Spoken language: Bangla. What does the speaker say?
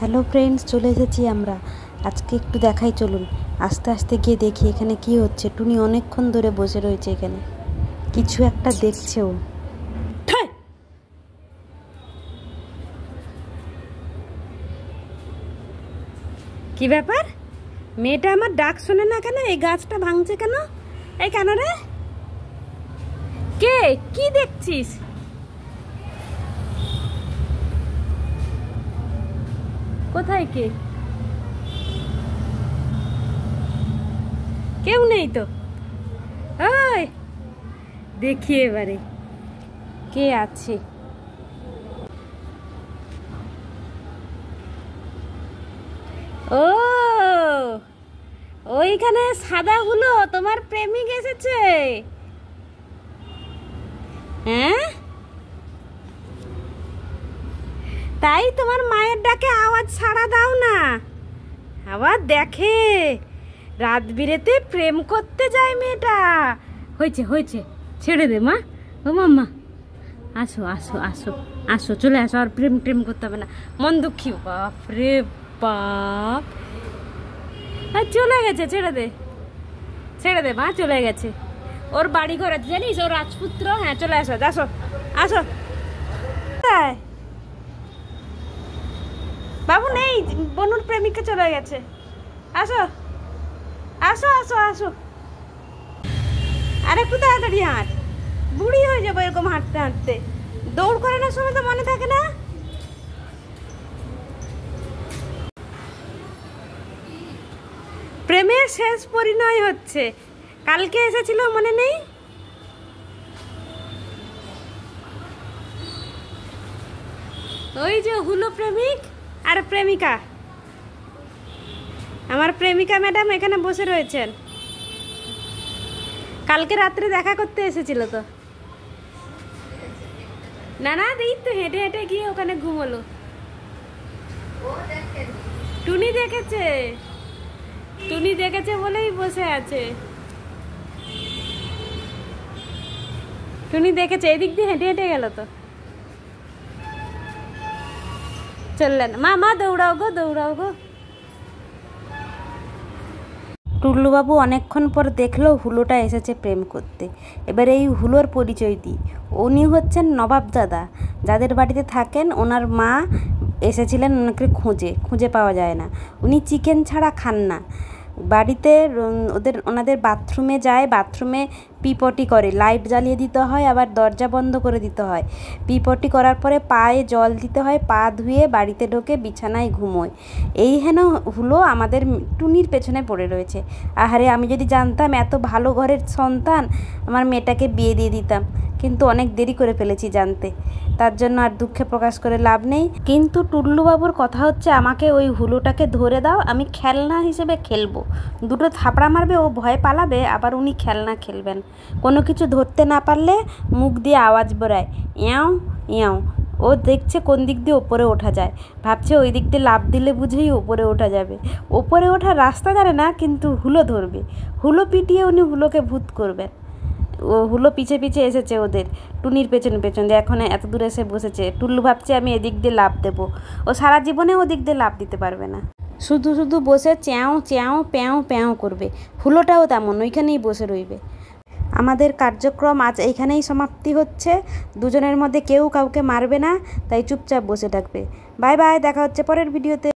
হ্যালো ফ্রেন্ডস, চলে এসেছি আমরা। আজকে একটু দেখাই, চলুন আস্তে আস্তে গিয়ে দেখি এখানে কি হচ্ছে। টুনি অনেকক্ষণ ধরে বসে রয়েছে এখানে, কিছু একটা দেখছেও। কি ব্যাপার, মেয়েটা আমার ডাক শোনে না কেন? এই গাছটা ভাঙছে কেন? এই কেন রে? কে? কি দেখছিস? কোথায় কে? কেউ নেই তো। ওই দেখি এবারে কে আছে। ও, ওইখানে সাদাগুলো তোমার প্রেমিক এসেছে। হ্যাঁ, তাই তোমার মায়ের ডাকে আওয়াজ ছাড়া দাও না। আবার দেখে রাত বিরেতে প্রেম করতে যায় মেয়েটা। হয়েছে হয়েছে, ছেড়ে দে মা। ও মাম্মা, আসো আসো আসো আসো, চলে আসো। আর প্রেম প্রেম করতে হবে না, মন দুঃখী। বাপ রে বাপ, আর চলে গেছে। ছেড়ে দে ছেড়ে দে মা, চলে গেছে। ওর বাড়ি ঘর আছে জানিস, ওর রাজপুত্র। হ্যাঁ, চলে আসো আসো আসো। বাবু নেই, বনুর প্রেমিকা চলে গেছে। আসো আসো আসো আসো, আর একটু তাড়াতাড়ি হাঁট, বুড়ি হয়ে যাবো এরকম হাঁটতে হাঁটতে। দৌড় করানোর সময় তো মনে থাকে না। প্রেমের শেষ পরিণয় হচ্ছে। কালকে এসেছিল, মনে নেই? ওই যে হুলো প্রেমিক আর প্রেমিকা, আমার প্রেমিকা ম্যাডাম এখানে বসে রয়েছেন। কালকে রাত্রে দেখা করতে এসেছিল তো। না না, এই তো হেঁটে হেঁটে গিয়ে ওখানে ঘুমোলো। টুনি দেখেছে, টুনি দেখেছে বলেই বসে আছে। টুনি দেখেছে, এদিক দিয়ে হেঁটে হেঁটে গেল তো। চললেন মা, মা দৌড়াও গো, দৌড়াও গো। টুল্লুবাবু অনেকক্ষণ পর দেখলো হুলোটা এসেছে প্রেম করতে। এবার এই হুলোর পরিচয় দিই। উনি হচ্ছেন নবাবজাদা, যাদের বাড়িতে থাকেন। ওনার মা এসেছিলেন ওনাকে খুঁজে পাওয়া যায় না। উনি চিকেন ছাড়া খান না। বাড়িতে ওনাদের বাথরুমে যায়, বাথরুমে পিপটি করে, লাইট জ্বালিয়ে দিতে হয়, আবার দরজা বন্ধ করে দিতে হয়। পিপটি করার পরে পায়ে জল দিতে হয়, পা ধুয়ে বাড়িতে ঢোকে, বিছানায় ঘুমোয়। এই হেন হুলো আমাদের টুনির পেছনে পড়ে রয়েছে। আহারে, আমি যদি জানতাম এত ভালো ঘরের সন্তান, আমার মেয়েটাকে বিয়ে দিয়ে দিতাম। কিন্তু অনেক দেরি করে ফেলেছি জানতে, তার জন্য আর দুঃখে প্রকাশ করে লাভ নেই। কিন্তু টুল্লুবাবুর কথা হচ্ছে, আমাকে ওই হুলোটাকে ধরে দাও, আমি খেলনা হিসেবে খেলবো। দুটো থাপড়া মারবে, ও ভয় পালাবে, আবার উনি খেলনা খেলবেন। কোনো কিছু ধরতে না পারলে মুখ দিয়ে আওয়াজ বেরোয়, ইয়াও ইয়াও। ও দেখছে কোন দিক দিয়ে ওপরে ওঠা যায়, ভাবছে ওই দিক দিয়ে লাফ দিলে বুঝেই ওপরে ওঠা যাবে। ওপরে ওঠার রাস্তা জানে না, কিন্তু হুলো ধরবে। হুলো পিটিয়ে উনি হুলোকে ভূত করবেন। ও হুলো পিছে পিছে এসেছে ওদের, টুনির পেছনে পেছনে, এখন এত দূরে এসে বসেছে। টুল্লু ভাবছে আমি এদিক দিয়ে লাফ দেবো। ও সারা জীবনে ওদিক দিয়ে লাফ দিতে পারবে না, শুধু শুধু বসে চ্যাও চ্যাও প্যাও প্যাও করবে। হুলোটাও তেমন, ওইখানেই বসে রইবে। আমাদের কার্যক্রম আজ এইখানেই সমাপ্তি হচ্ছে। দুজনের মধ্যে কেউ কাউকে মারবে না, তাই চুপচাপ বসে থাকবে। বাই বাই, দেখা হচ্ছে পরের ভিডিওতে।